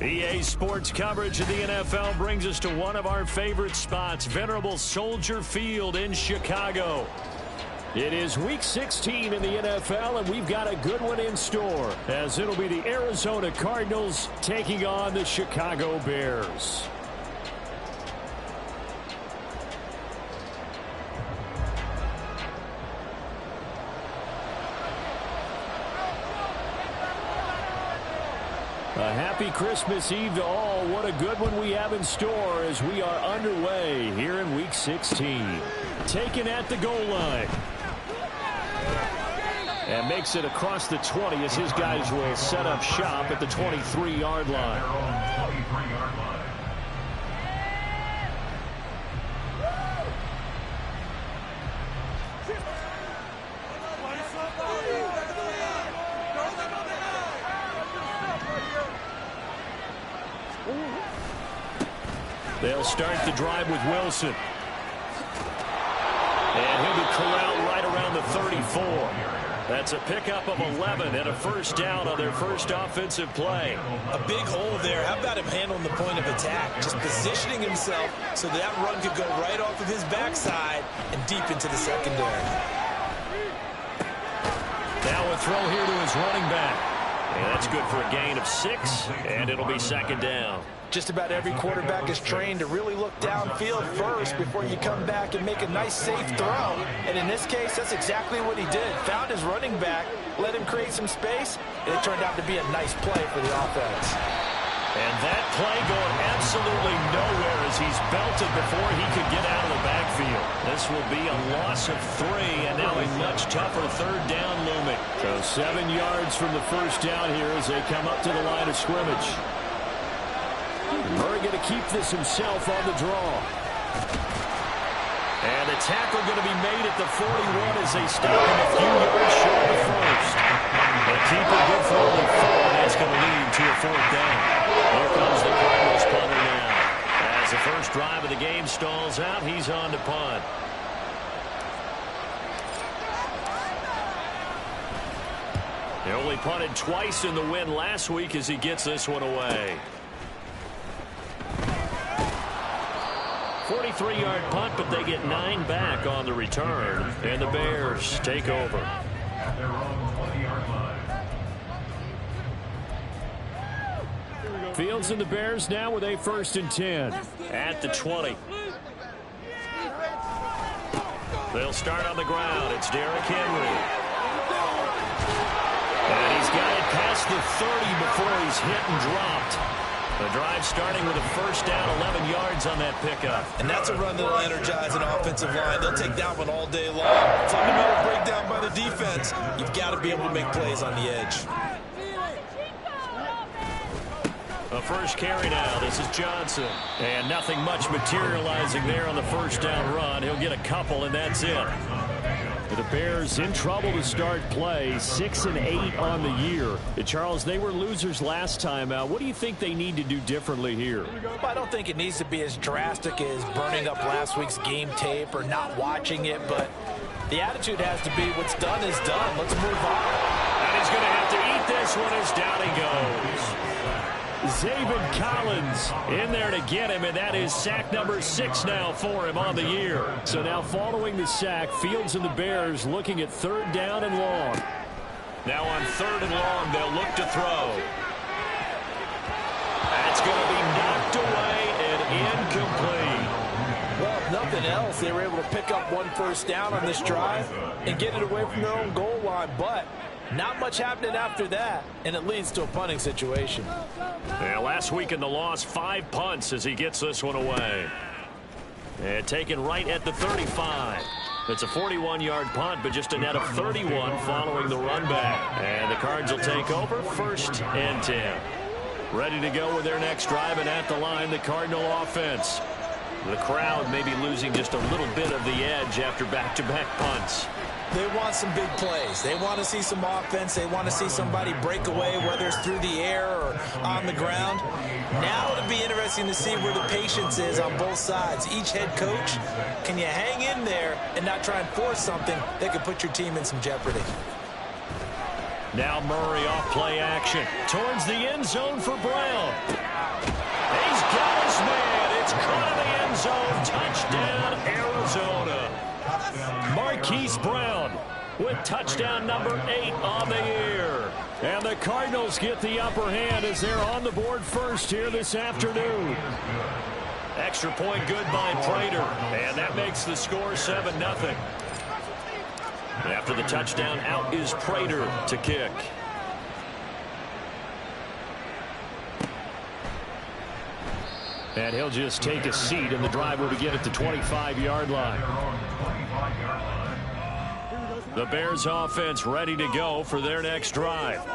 EA Sports coverage of the NFL brings us to one of our favorite spots, venerable Soldier Field in Chicago. It is Week 16 in the NFL, and we've got a good one in store, as it'll be the Arizona Cardinals taking on the Chicago Bears. A happy Christmas Eve to all. What a good one we have in store as we are underway here in Week 16. Taken at the goal line. And makes it across the 20 as his guys will set up shop at the 23-yard line. They'll start the drive with Wilson. And he'll be corralled right around the 34. That's a pickup of 11 and a first down on their first offensive play. A big hole there. How about him handling the point of attack? Just positioning himself so that run could go right off of his backside and deep into the secondary. Now a throw here to his running back. And that's good for a gain of 6, and it'll be second down. Just about every quarterback is trained to really look downfield first before you come back and make a nice, safe throw. And in this case, that's exactly what he did. Found his running back, let him create some space, and it turned out to be a nice play for the offense. And that play going absolutely nowhere as he's belted before he could get out of the backfield. This will be a loss of 3, and now a much tougher third down looming. So 7 yards from the first down here as they come up to the line of scrimmage. Murray going to keep this himself on the draw. And the tackle going to be made at the 41 as they stop him a few yards short of the first. The keeper good for only 4, and that's going to lead to a fourth down. Here comes the Cardinals punter now. As the first drive of the game stalls out, he's on to punt. He only punted twice in the win last week as he gets this one away. 43-yard punt, but they get 9 back on the return. And the Bears take over. Fields and the Bears now with a 1st and 10 at the 20. They'll start on the ground. It's Derrick Henry. And he's got it past the 30 before he's hit and dropped. The drive starting with a first down, 11 yards on that pickup. And that's a run that'll energize an offensive line. They'll take that one all day long. Fundamental breakdown by the defense. You've got to be able to make plays on the edge. A first carry now. This is Johnson. And nothing much materializing there on the first down run. He'll get a couple, and that's it. The Bears in trouble to start play, 6 and 8 on the year. Charles, they were losers last time out. What do you think they need to do differently here? Well, I don't think it needs to be as drastic as burning up last week's game tape or not watching it, but the attitude has to be what's done is done. Let's move on. And he's going to have to eat this one as down he goes. Zaven Collins in there to get him, and that is sack number 6 now for him on the year. So now following the sack, Fields and the Bears looking at 3rd down and long. Now on 3rd and long, they'll look to throw. That's going to be knocked away and incomplete. Well, if nothing else, they were able to pick up 1 first down on this drive and get it away from their own goal line, but not much happening after that, and it leads to a punting situation. Yeah, last week in the loss, 5 punts as he gets this one away. And taken right at the 35. It's a 41-yard punt, but just a net of 31 following the run back. And the Cards will take over 1st and 10. Ready to go with their next drive, and at the line, the Cardinal offense. The crowd may be losing just a little bit of the edge after back-to-back punts. They want some big plays. They want to see some offense. They want to see somebody break away, whether it's through the air or on the ground. Now it'll be interesting to see where the patience is on both sides. Each head coach, can you hang in there and not try and force something that could put your team in some jeopardy? Now Murray off play action towards the end zone for Brown. First down, Arizona. Marquise Brown with touchdown number 8 on the year. And the Cardinals get the upper hand as they're on the board first here this afternoon. Extra point good by Prater. And that makes the score 7-0. After the touchdown, out is Prater to kick. And he'll just take a seat, and the drive will begin at the 25-yard line. The Bears offense ready to go for their next drive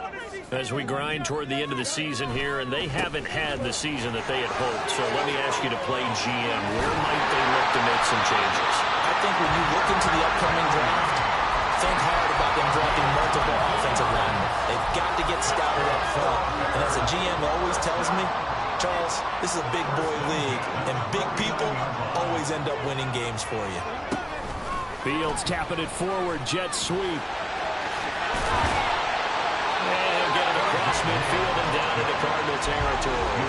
as we grind toward the end of the season here, and they haven't had the season that they had hoped. So let me ask you to play GM. Where might they look to make some changes? I think when you look into the upcoming draft, think hard about them drafting multiple offensive linemen. They've got to get stouter up front. And as a GM always tells me, Charles, this is a big boy league, and big people always end up winning games for you. Fields tapping it forward, jet sweep. And he'll get it across midfield and down into Cardinal territory.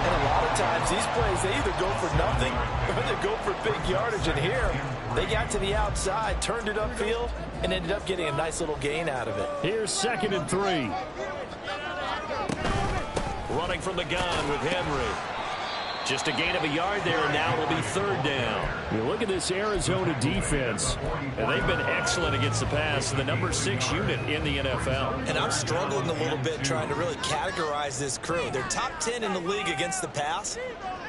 And a lot of times these plays, they either go for nothing or they go for big yardage. And here, they got to the outside, turned it upfield, and ended up getting a nice little gain out of it. Here's 2nd and 3. Running from the gun with Henry. Just a gain of a yard there, and now it'll be 3rd down. You look at this Arizona defense, and they've been excellent against the pass, the number 6 unit in the NFL. And I'm struggling a little bit trying to really categorize this crew. They're top 10 in the league against the pass,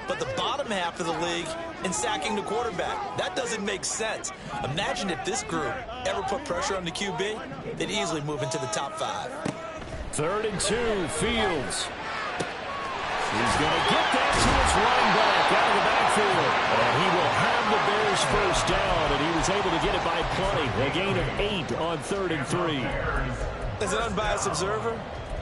but the bottom half of the league in sacking the quarterback. That doesn't make sense. Imagine if this group ever put pressure on the QB, they'd easily move into the top 5. 3rd and 2, Fields. He's going to get that to his running back out of the backfield. And he will have the Bears first down, and he was able to get it by plenty. A gain of 8 on 3rd and 3. As an unbiased observer,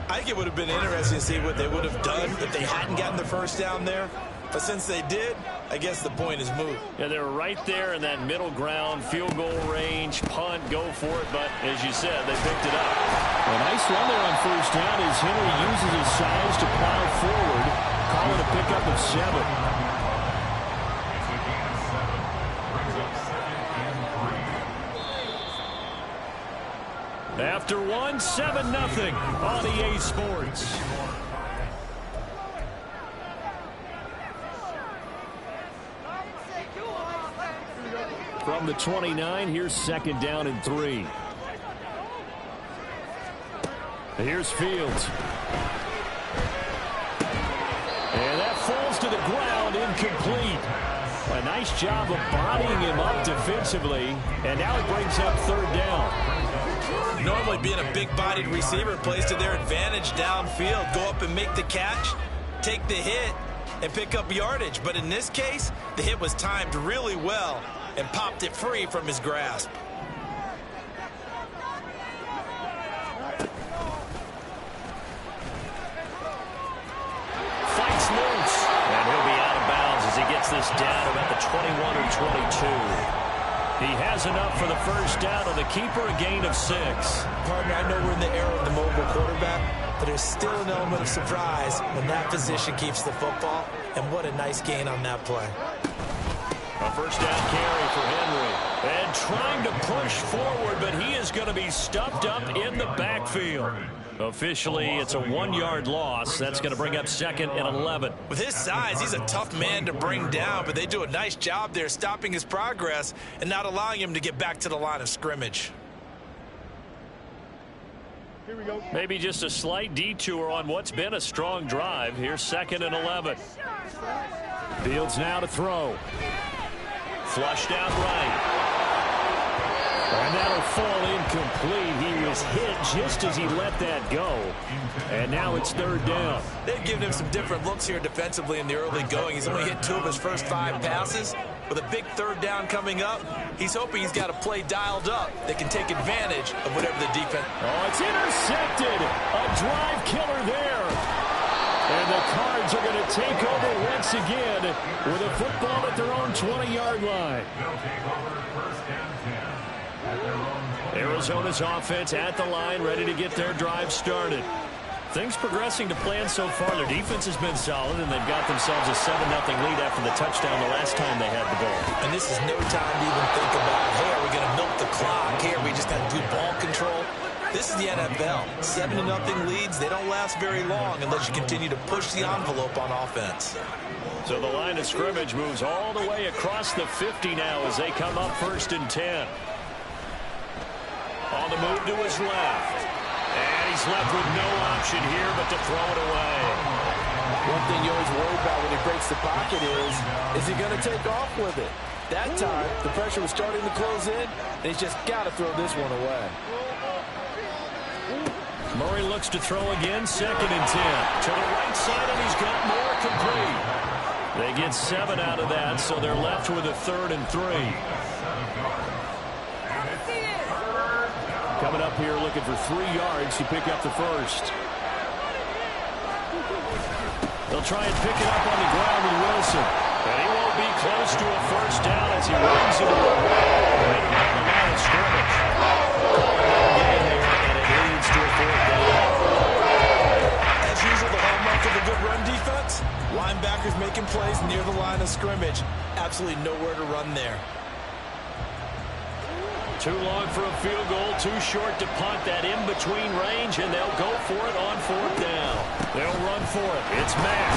I think it would have been interesting to see what they would have done if they hadn't gotten the first down there. But since they did, I guess the point is moot. Yeah, they were right there in that middle ground, field goal range, punt, go for it. But as you said, they picked it up. A nice run there on first down as Henry uses his size to plow forward. Call it a pickup of 7. After 1, 7-0 on EA Sports. From the 29, here's 2nd down and 3. Here's Fields. And that falls to the ground, incomplete. A nice job of bodying him up defensively, and now it brings up 3rd down. Normally being a big-bodied receiver plays to their advantage downfield. Go up and make the catch, take the hit, and pick up yardage. But in this case, the hit was timed really well and popped it free from his grasp. Fights loose, and he'll be out of bounds as he gets this down about the 21 or 22. He has enough for the first down on the keeper, a gain of 6. Partner, I know we're in the era of the mobile quarterback, but there's still an element of surprise when that position keeps the football, and what a nice gain on that play. A first down carry for Henry. And trying to push forward, but he is going to be stuffed up in the backfield. Officially, it's a 1-yard loss. That's going to bring up 2nd and 11. With his size, he's a tough man to bring down, but they do a nice job there stopping his progress and not allowing him to get back to the line of scrimmage. Here we go. Maybe just a slight detour on what's been a strong drive. Here's 2nd and 11. Fields now to throw. Flushed out right. And that'll fall incomplete. He was hit just as he let that go. And now it's 3rd down. They've given him some different looks here defensively in the early going. He's only hit 2 of his first 5 passes. With a big 3rd down coming up, he's hoping he's got a play dialed up that can take advantage of whatever the defense. Oh, it's intercepted. A drive killer there. And the Cards are going to take over once again with a football at their own 20-yard line. Arizona's offense at the line, ready to get their drive started. Things progressing to plan so far. Their defense has been solid, and they've got themselves a 7-0 lead after the touchdown the last time they had the ball. And this is no time to even think about, hey, are we going to milk the clock? Hey, are we just going to do ball control? This is the NFL. 7-0 leads, they don't last very long unless you continue to push the envelope on offense. So the line of scrimmage moves all the way across the 50 now as they come up 1st and 10. On the move to his left. And he's left with no option here but to throw it away. One thing you always worry about when he breaks the pocket is he going to take off with it? That time, the pressure was starting to close in, and he's just got to throw this one away. Murray looks to throw again, 2nd and 10. To the right side, and he's got more complete. They get 7 out of that, so they're left with a 3rd and 3. Coming up here looking for 3 yards to pick up the first. They'll try and pick it up on the ground with Wilson. And he won't be close to a first down as he runs into a wall right around the line of scrimmage. Call it no gain there, and it leads to a 4th down. As usual, the hallmark of a good run defense, linebackers making plays near the line of scrimmage. Absolutely nowhere to run there. Too long for a field goal, too short to punt. That in-between range, and they'll go for it on 4th down. They'll run for it. It's Mack.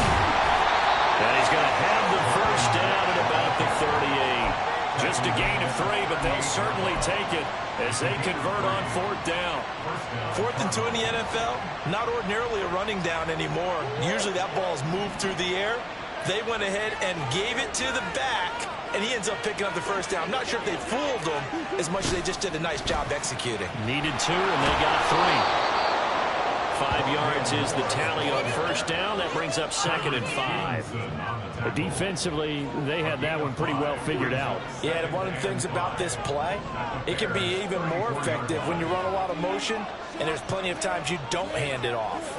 And he's going to have the first down at about the 38. Just a gain of 3, but they'll certainly take it as they convert on 4th down. 4th and 2 in the NFL, not ordinarily a running down anymore. Usually that ball's moved through the air. They went ahead and gave it to the back, and he ends up picking up the first down. I'm not sure if they fooled him as much as they just did a nice job executing. Needed 2, and they got 3. 5 yards is the tally on first down. That brings up 2nd and 5. Defensively, they had that one pretty well figured out. Yeah, and one of the things about this play, it can be even more effective when you run a lot of motion, and there's plenty of times you don't hand it off.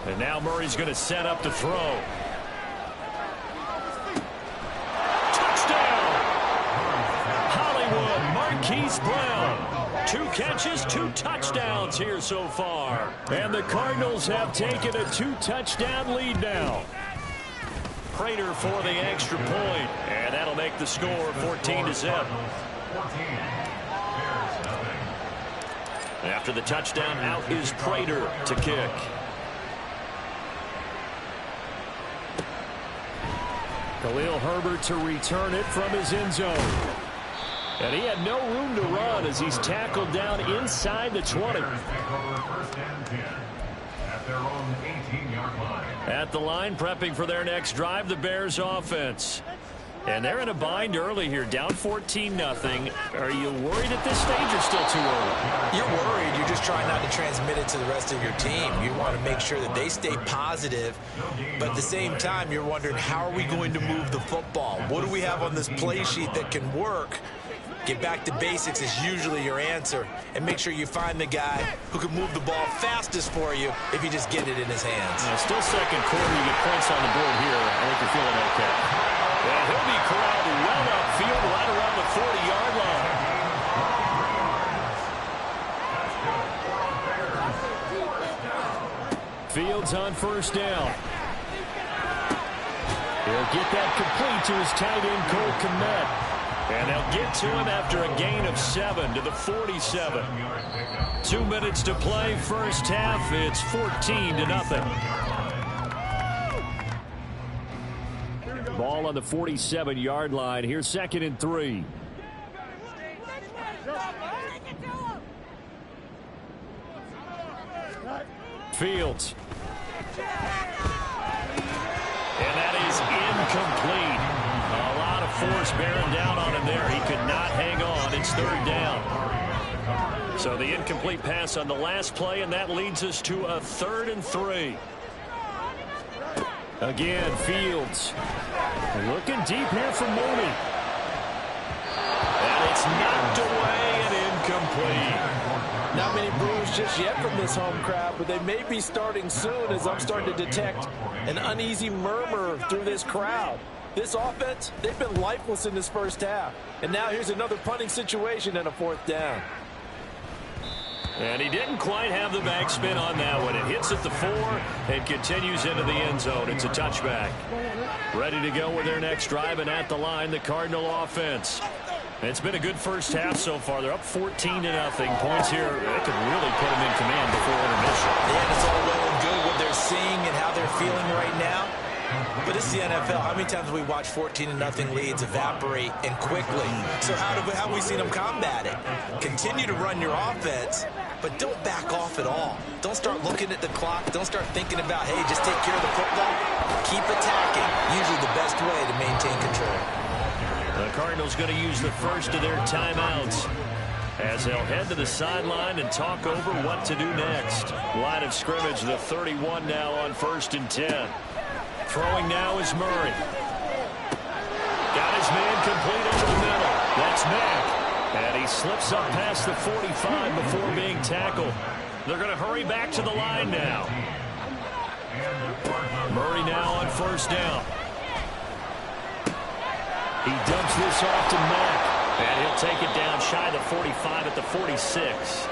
And now Murray's going to set up to throw. Touchdown! Hollywood Marquise Brown. 2 catches, 2 touchdowns here so far. And the Cardinals have taken a 2-touchdown lead now. Prater for the extra point. And that'll make the score 14-0. After the touchdown, out is Prater to kick. Khalil Herbert to return it from his end zone. And he had no room to run as he's tackled down inside the 20. At the line, prepping for their next drive, the Bears offense. And they're in a bind early here, down 14-0. Are you worried at this stage or still too early? You're worried. You're just trying not to transmit it to the rest of your team. You want to make sure that they stay positive. But at the same time, you're wondering, how are we going to move the football? What do we have on this play sheet that can work? Get back to basics is usually your answer. And make sure you find the guy who can move the ball fastest for you if you just get it in his hands. Still second quarter. You get points on the board here. I think you're feeling okay. And he'll be corralled well upfield right around the 40-yard line. Fields on first down. He'll get that complete to his tight end, Cole Kmet. And they'll get to him after a gain of 7 to the 47. 2 minutes to play, first half. It's 14-0. Ball on the 47-yard line. Here's 2nd and 3. Fields. And that is incomplete. A lot of force bearing down on him there. He could not hang on. It's 3rd down. So the incomplete pass on the last play, and that leads us to a 3rd and 3. Again, Fields. Looking deep here for Mooney. And it's knocked away and incomplete. Not many boos just yet from this home crowd, but they may be starting soon as I'm starting to detect an uneasy murmur through this crowd. This offense, they've been lifeless in this first half. And now here's another punting situation and a 4th down. And he didn't quite have the backspin on that one. It hits at the 4 and continues into the end zone. It's a touchback. Ready to go with their next drive, and at the line, the Cardinal offense. It's been a good first half so far. They're up 14-0. Points here, they could really put them in command before intermission. Yeah, it's all well and good what they're seeing and how they're feeling right now. But it's the NFL. How many times have we watched 14-0 leads evaporate and quickly? So how have we seen them combat it? Continue to run your offense, but don't back off at all. Don't start looking at the clock. Don't start thinking about, hey, just take care of the football. Keep attacking. Usually the best way to maintain control. The Cardinals going to use the first of their timeouts as they'll head to the sideline and talk over what to do next. Line of scrimmage, the 31 now on 1st and 10. Throwing now is Murray. Got his man complete over the middle. That's Mack. And he slips up past the 45 before being tackled. They're going to hurry back to the line now. Murray now on 1st down. He dumps this off to Mack. And he'll take it down shy of the 45 at the 46.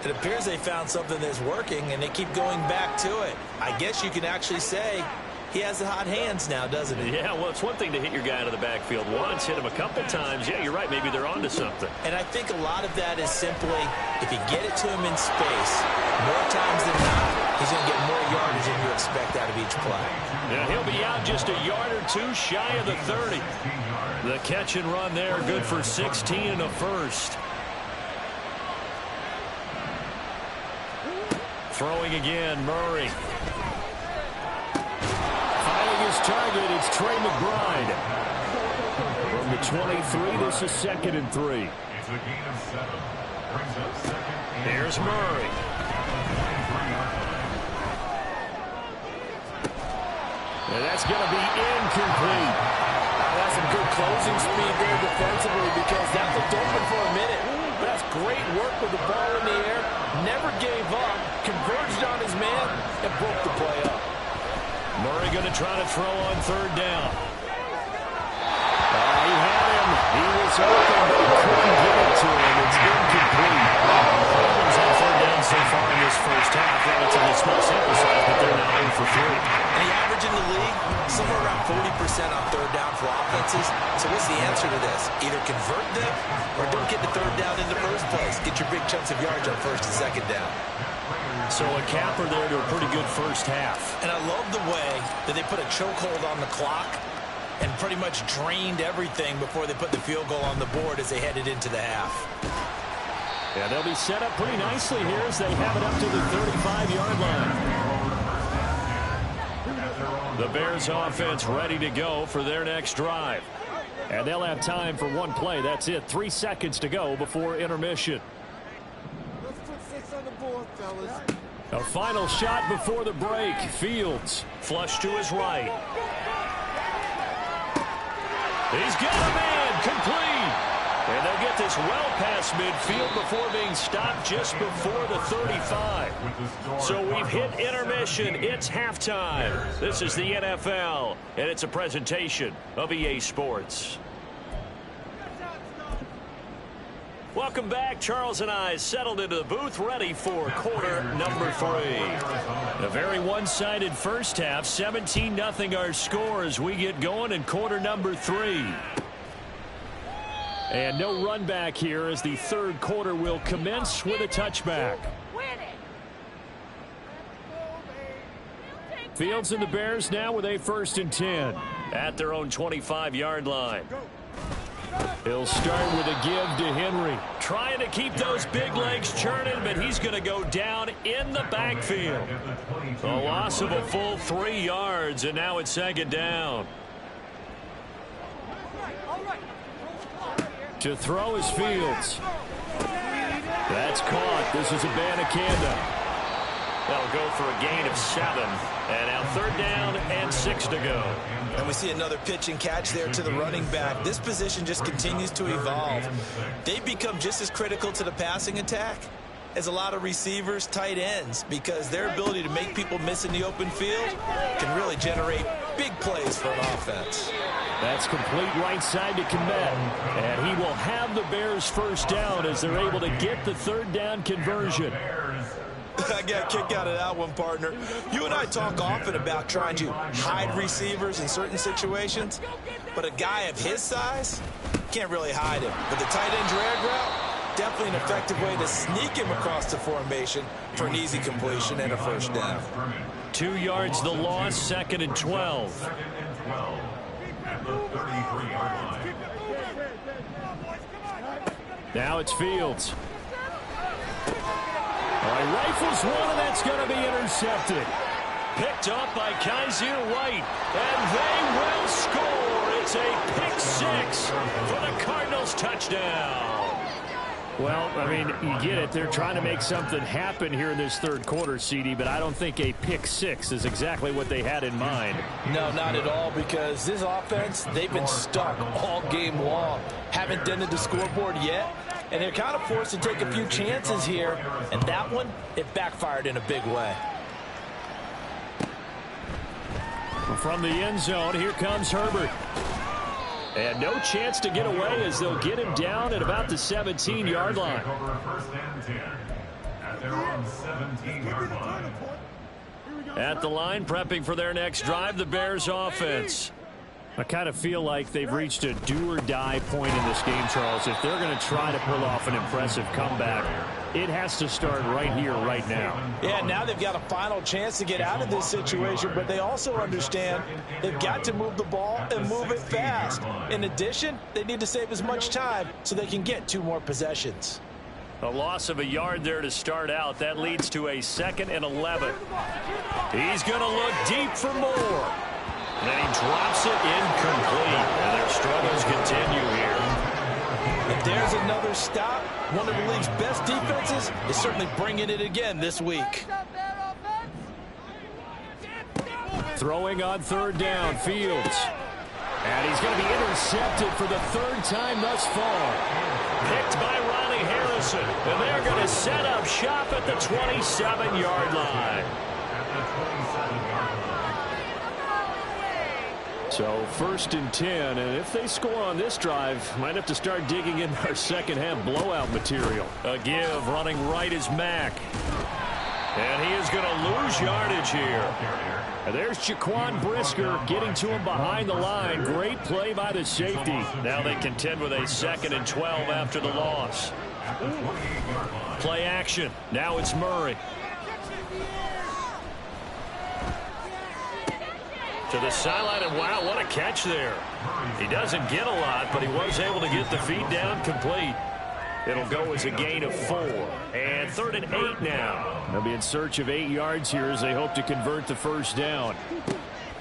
It appears they found something that's working, and they keep going back to it. I guess you can actually say he has the hot hands now, doesn't he? Yeah, well, it's one thing to hit your guy out of the backfield once, hit him a couple times. Yeah, you're right. Maybe they're onto something. And I think a lot of that is simply if you get it to him in space, more times than not, he's going to get more yardage than you expect out of each play. Yeah, he'll be out just a yard or two shy of the 30. The catch and run there, good for 16 and a first. Throwing again, Murray. Finding his target, it's Trey McBride. From the 23, this is 2nd and 3. Here's Murray. And that's going to be incomplete. That's some good closing speed there defensively because that looked open for a minute. But that's great work with the ball in the air. Never gave up, converged on his man, and broke the play up. Murray going to try to throw on 3rd down. He had him. He was open, but he couldn't get it to him. It's incomplete. Cardinals on 3rd down so far in this first half. Relatively small sample size, but they're now 0 for 3. And the average in the league, somewhere around 40% on 3rd down for offenses. So what's the answer to this? Either convert them or don't get the 3rd down in the first place. Get your big chunks of yards on 1st and 2nd down. So a capper there to a pretty good first half. And I love the way that they put a chokehold on the clock and pretty much drained everything before they put the field goal on the board as they headed into the half. Yeah, they'll be set up pretty nicely here as they have it up to the 35-yard line. The Bears offense ready to go for their next drive. And they'll have time for one play. That's it. 3 seconds to go before intermission. Let's put 6 on the board, fellas. A final shot before the break. Fields flush to his right. He's got a man complete. And they'll get this well past midfield before being stopped just before the 35. So we've hit intermission. It's halftime. This is the NFL, and it's a presentation of EA Sports. Welcome back. Charles and I settled into the booth, ready for quarter number 3. A very one-sided first half, 17-0 our score as we get going in quarter number 3. And no run back here as the third quarter will commence with a touchback. Fields and the Bears now with a 1st and 10 at their own 25-yard line. He'll start with a give to Henry. Trying to keep those big legs churning, but he's going to go down in the backfield. A loss of a full 3 yards, and now it's 2nd down. To throw is Fields. That's caught. This is Abanikanda. They'll go for a gain of 7. And now 3rd down and 6 to go. And we see another pitch and catch there to the running back. This position just continues to evolve. They've become just as critical to the passing attack as a lot of receivers, tight ends, because their ability to make people miss in the open field can really generate big plays for an offense. That's complete right side to Kmet. And he will have the Bears first down as they're able to get the third down conversion. I got a kick out of that one, partner. You and I talk often about trying to hide receivers in certain situations, but a guy of his size can't really hide him. But the tight end drag route, definitely an effective way to sneak him across the formation for an easy completion and a first down. 2 yards the loss, 2nd and 12. Now it's Fields. All right, rifles one, and that's going to be intercepted. Picked up by Kaiser White, and they will score. It's a pick 6 for the Cardinals touchdown. Well, I mean, you get it. They're trying to make something happen here in this third quarter, CD, but I don't think a pick 6 is exactly what they had in mind. No, not at all, because this offense, they've been stuck all game long. Haven't dented the scoreboard yet, and they're kind of forced to take a few chances here, and that one, it backfired in a big way. From the end zone, here comes Herbert. And no chance to get away as they'll get him down at about the 17-yard line. At the line, prepping for their next drive, the Bears offense. I kind of feel like they've reached a do-or-die point in this game, Charles. If they're going to try to pull off an impressive comeback, it has to start right here, right now. Yeah, now they've got a final chance to get out of this situation, but they also understand they've got to move the ball and move it fast. In addition, they need to save as much time so they can get 2 more possessions. A loss of a yard there to start out. That leads to a 2nd and 11. He's going to look deep for more. And then he drops it incomplete. And their struggles continue here. If there's another stop, one of the league's best defenses is certainly bringing it again this week. Throwing on 3rd down, Fields. And he's going to be intercepted for the 3rd time thus far. Picked by Ronnie Harrison. And they're going to set up shop at the 27-yard line. So 1st and 10, and if they score on this drive, might have to start digging in our second-half blowout material. A give, running right is Mack. And he is going to lose yardage here. And there's Jaquan Brisker getting to him behind the line. Great play by the safety. Now they contend with a 2nd and 12 after the loss. Play action. Now it's Murray. To the sideline, and wow, what a catch there. He doesn't get a lot, but he was able to get the feed down complete. It'll go as a gain of 4. And 3rd and 8 now. They'll be in search of 8 yards here as they hope to convert the first down.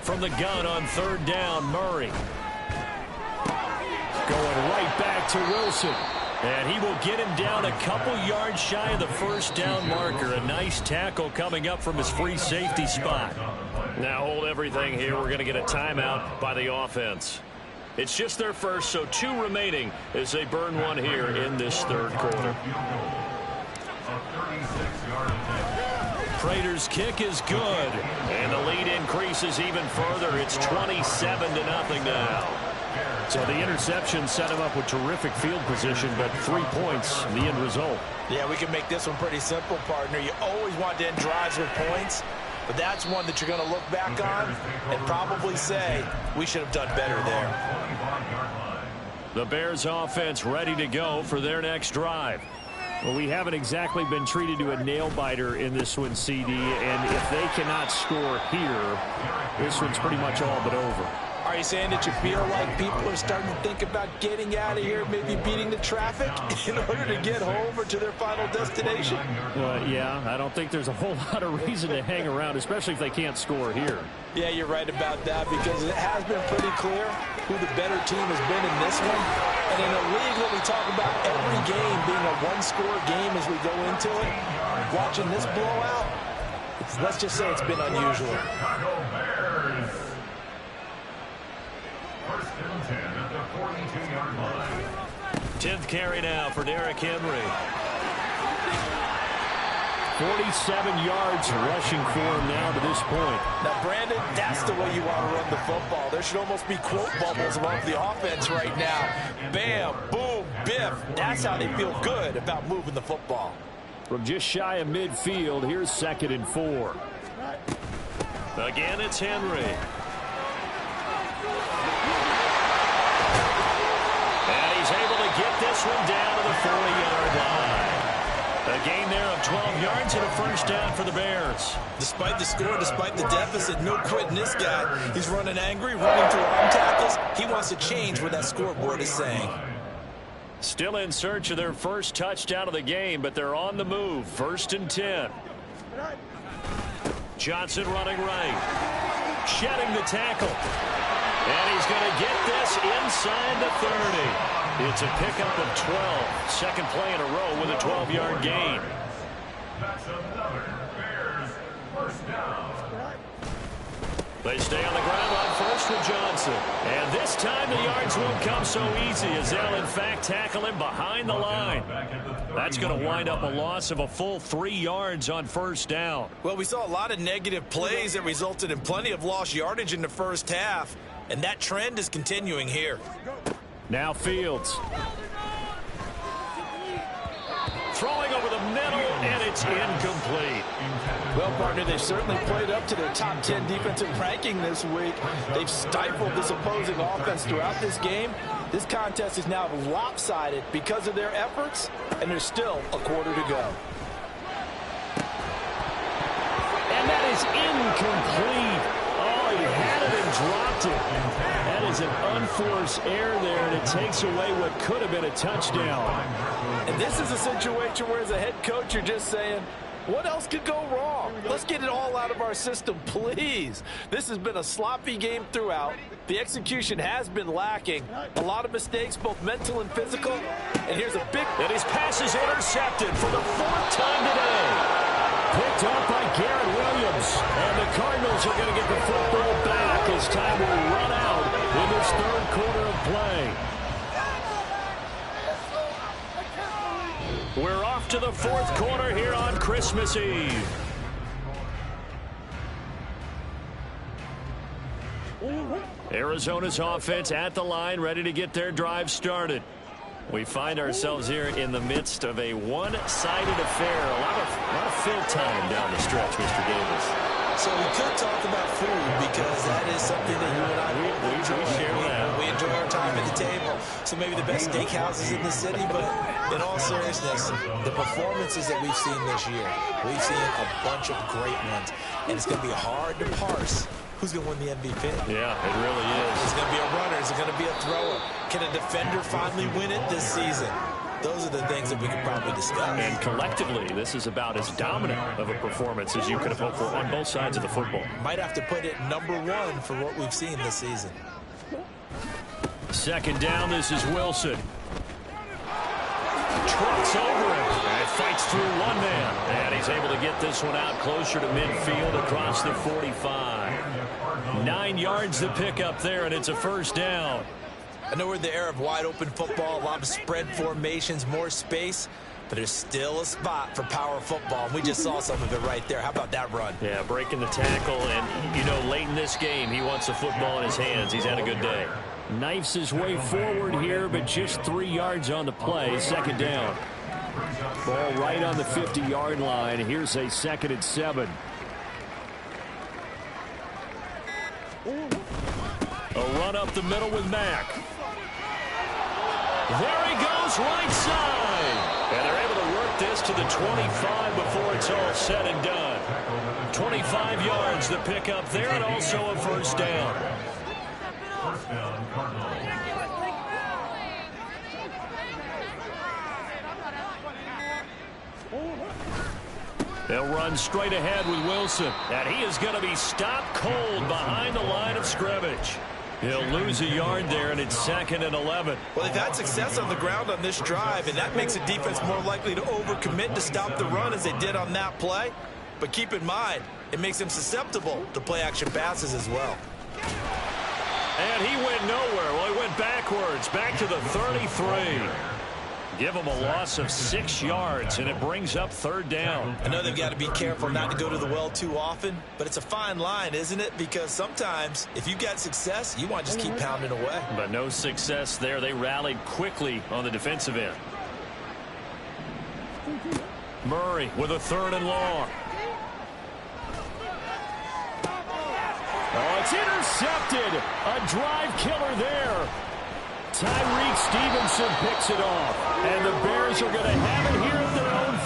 From the gun on 3rd down, Murray. Going right back to Wilson. And he will get him down a couple yards shy of the first down marker. A nice tackle coming up from his free safety spot. Now hold everything here. We're going to get a timeout by the offense. It's just their first, so 2 remaining as they burn one here in this 3rd quarter. Prater's kick is good. And the lead increases even further. It's 27-0 now. So the interception set him up with terrific field position, but 3 points, the end result. Yeah, we can make this one pretty simple, partner. You always want to end drives with points, but that's one that you're going to look back on and probably say, we should have done better there. The Bears offense ready to go for their next drive. Well, we haven't exactly been treated to a nail-biter in this one, CD, and if they cannot score here, this one's pretty much all but over. Are you saying that you feel like people are starting to think about getting out of here, maybe beating the traffic in order to get home or to their final destination? Yeah, I don't think there's a whole lot of reason to hang around, especially if they can't score here. Yeah, you're right about that, because it has been pretty clear who the better team has been in this one. And in a league where we talk about every game being a one-score game as we go into it, watching this blowout, let's just say it's been unusual. 10th carry now for Derrick Henry. 47 yards rushing for him now to this point. Now, Brandon, that's the way you want to run the football. There should almost be quote bubbles above the offense right now. Bam, boom, biff. That's how they feel good about moving the football. From just shy of midfield, here's 2nd and 4. Again, it's Henry. And he's able to get this one down to the 40-yard line. A gain there of 12 yards and a first down for the Bears. Despite the score, despite the deficit, no quitting this guy. He's running angry, running through arm tackles. He wants to change what that scoreboard is saying. Still in search of their first touchdown of the game, but they're on the move. 1st and 10. Johnson running right. Shedding the tackle. And he's going to get this inside the 30. It's a pickup of 12. Second play in a row with a 12-yard gain. They stay on the ground on first with Johnson. And this time the yards won't come so easy as they'll, in fact, tackle him behind the line. That's going to wind up a loss of a full 3 yards on first down. Well, we saw a lot of negative plays that resulted in plenty of lost yardage in the first half. And that trend is continuing here. Now Fields. Throwing over the middle, and it's incomplete. Well, partner, they've certainly played up to their top 10 defensive ranking this week. They've stifled this opposing offense throughout this game. This contest is now lopsided because of their efforts, and there's still a quarter to go. And that is incomplete. Oh, he had it and dropped it. That is an unforced error there, and it takes away what could have been a touchdown. And this is a situation where, as a head coach, you're just saying, what else could go wrong? Let's get it all out of our system, please. This has been a sloppy game throughout. The execution has been lacking. A lot of mistakes, both mental and physical. And here's a big... And his pass is intercepted for the 4th time today. Picked up by Garrett Williams. And the Cardinals are going to get the football back as time will run out in this 3rd quarter of play. We're off to the 4th quarter here on Christmas Eve. Arizona's offense at the line, ready to get their drive started. We find ourselves here in the midst of a one-sided affair. A lot of fill time down the stretch, Mr. Davis. So we could talk about food because that is something that you and I we share that. We enjoy our time at the table. So maybe the best steakhouses in the city, but in all seriousness, the performances that we've seen this year, we've seen a bunch of great ones. And it's going to be hard to parse who's going to win the MVP. Yeah, it really is. Is it going to be a runner? Is it going to be a thrower? Can a defender finally win it this season? Those are the things that we could probably discuss. And collectively, this is about as dominant of a performance as you could have hoped for on both sides of the football. Might have to put it #1 for what we've seen this season. 2nd down, this is Wilson. Trots over him and fights through one man. And he's able to get this one out closer to midfield across the 45. 9 yards to pick up there, and it's a first down. I know we're in the era of wide-open football, a lot of spread formations, more space, but there's still a spot for power football. And we just saw some of it right there. How about that run? Yeah, breaking the tackle, and, you know, late in this game, he wants the football in his hands. He's had a good day. Knifes his way forward here, but just 3 yards on the play. 2nd down. Ball right on the 50-yard line. Here's a 2nd and 7. A run up the middle with Mack. There he goes, right side. And they're able to work this to the 25 before it's all said and done. 25 yards the pick up there, and also a first down. They'll run straight ahead with Wilson. And he is going to be stopped cold behind the line of scrimmage. He'll lose a yard there, and it's 2nd and 11. Well, they've had success on the ground on this drive, and that makes the defense more likely to overcommit to stop the run as they did on that play. But keep in mind, it makes them susceptible to play-action passes as well. And he went nowhere. Well, he went backwards, back to the 33. Give them a loss of 6 yards, and it brings up 3rd down. I know they've got to be careful not to go to the well too often, but it's a fine line, isn't it? Because sometimes if you've got success, you want to just keep pounding away. But no success there. They rallied quickly on the defensive end. Murray with a 3rd and long. Oh, it's intercepted. A drive killer there. Tyreek Stevenson picks it off. And the Bears are going to have it here at their own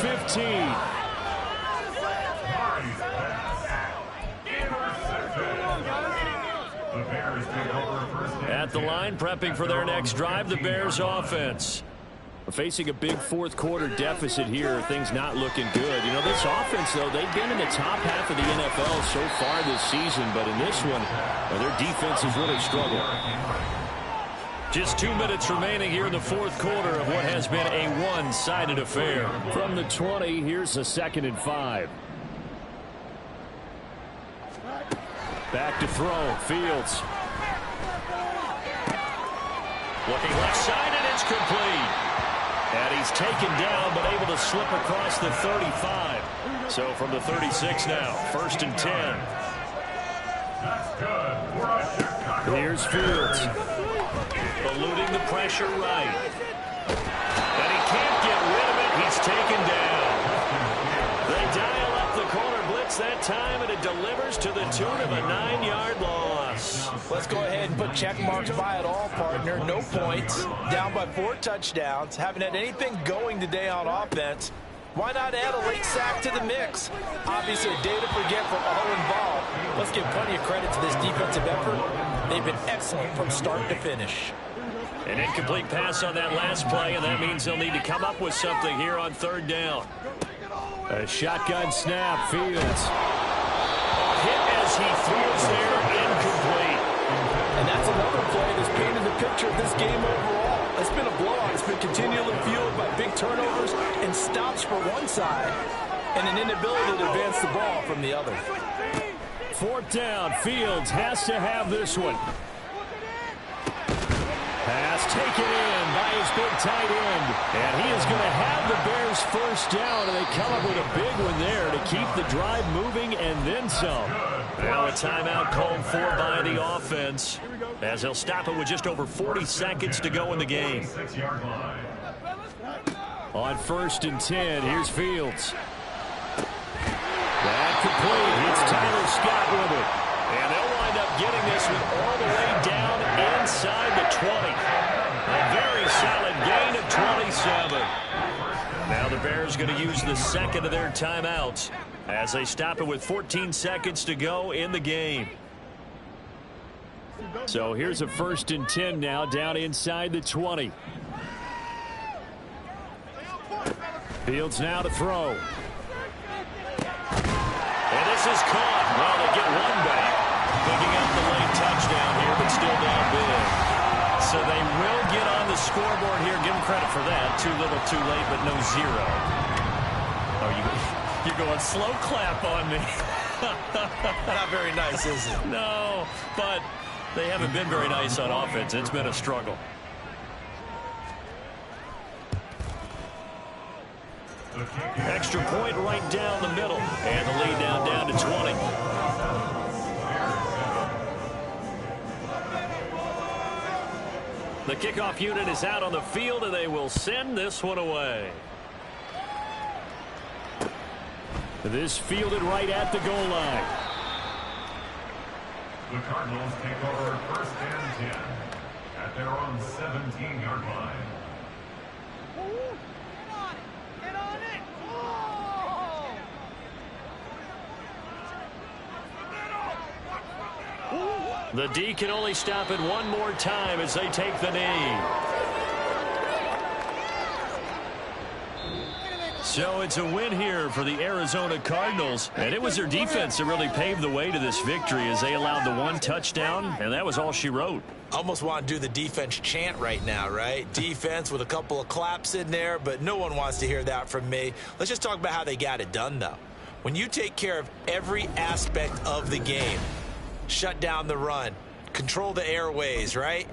15. At the line, prepping for their next drive, the Bears offense. We're facing a big 4th quarter deficit here. Things not looking good. You know, this offense, though, they've been in the top half of the NFL so far this season. But in this one, their defense has really struggled. Just 2 minutes remaining here in the 4th quarter of what has been a one-sided affair. From the 20, here's a 2nd and 5. Back to throw. Fields. Looking left side, and it's complete. And he's taken down, but able to slip across the 35. So from the 36 now, 1st and 10. Here's Fields. Eluding the pressure right. And he can't get rid of it. He's taken down. They dial up the corner blitz that time, and it delivers to the tune of a 9-yard loss. Let's go ahead and put check marks by it all, partner. No points. Down by 4 touchdowns. Haven't had anything going today on offense. Why not add a late sack to the mix? Obviously, a day to forget for all involved. Let's give plenty of credit to this defensive effort. They've been excellent from start to finish. An incomplete pass on that last play, and that means they'll need to come up with something here on 3rd down. A shotgun snap. Fields. Hit as he throws there, incomplete. And that's another play that's painted the picture of this game overall. It's been a blowout. It's been continually fueled by big turnovers and stops for one side and an inability to advance the ball from the other. 4th down. Fields has to have this one. Pass taken in by his big tight end. And he is going to have the Bears 1st down, and they come up with a big one there to keep the drive moving and then some. Now a timeout called for by the offense, as they'll stop it with just over 40 seconds to go in the game. On 1st and 10, here's Fields. That complete. It's Tyler Scott with it. And they'll wind up getting this one all the way down inside the 20. A very solid gain of 27. Now the Bears going to use the 2nd of their timeouts as they stop it with 14 seconds to go in the game. So here's a 1st and 10 now down inside the 20. Fields now to throw. And this is caught. Well, they get one back. Picking up the late touchdown here, but still down big. So they will get on the scoreboard here. Give them credit for that. Too little, too late, but no 0. Oh, you're going slow clap on me. Not very nice, is it? No, but they haven't been very nice on offense. It's been a struggle. Extra point right down the middle. And the lead down to 20. The kickoff unit is out on the field, and they will send this one away. This fielded right at the goal line. The Cardinals take over 1st and 10 at their own 17-yard line. Get on it! The D can only stop it one more time as they take the knee. So it's a win here for the Arizona Cardinals, and it was their defense that really paved the way to this victory as they allowed the 1 touchdown, and that was all she wrote. Almost want to do the defense chant right now, right? Defense with a couple of claps in there, but no one wants to hear that from me. Let's just talk about how they got it done, though. When you take care of every aspect of the game, shut down the run, control the airways, right?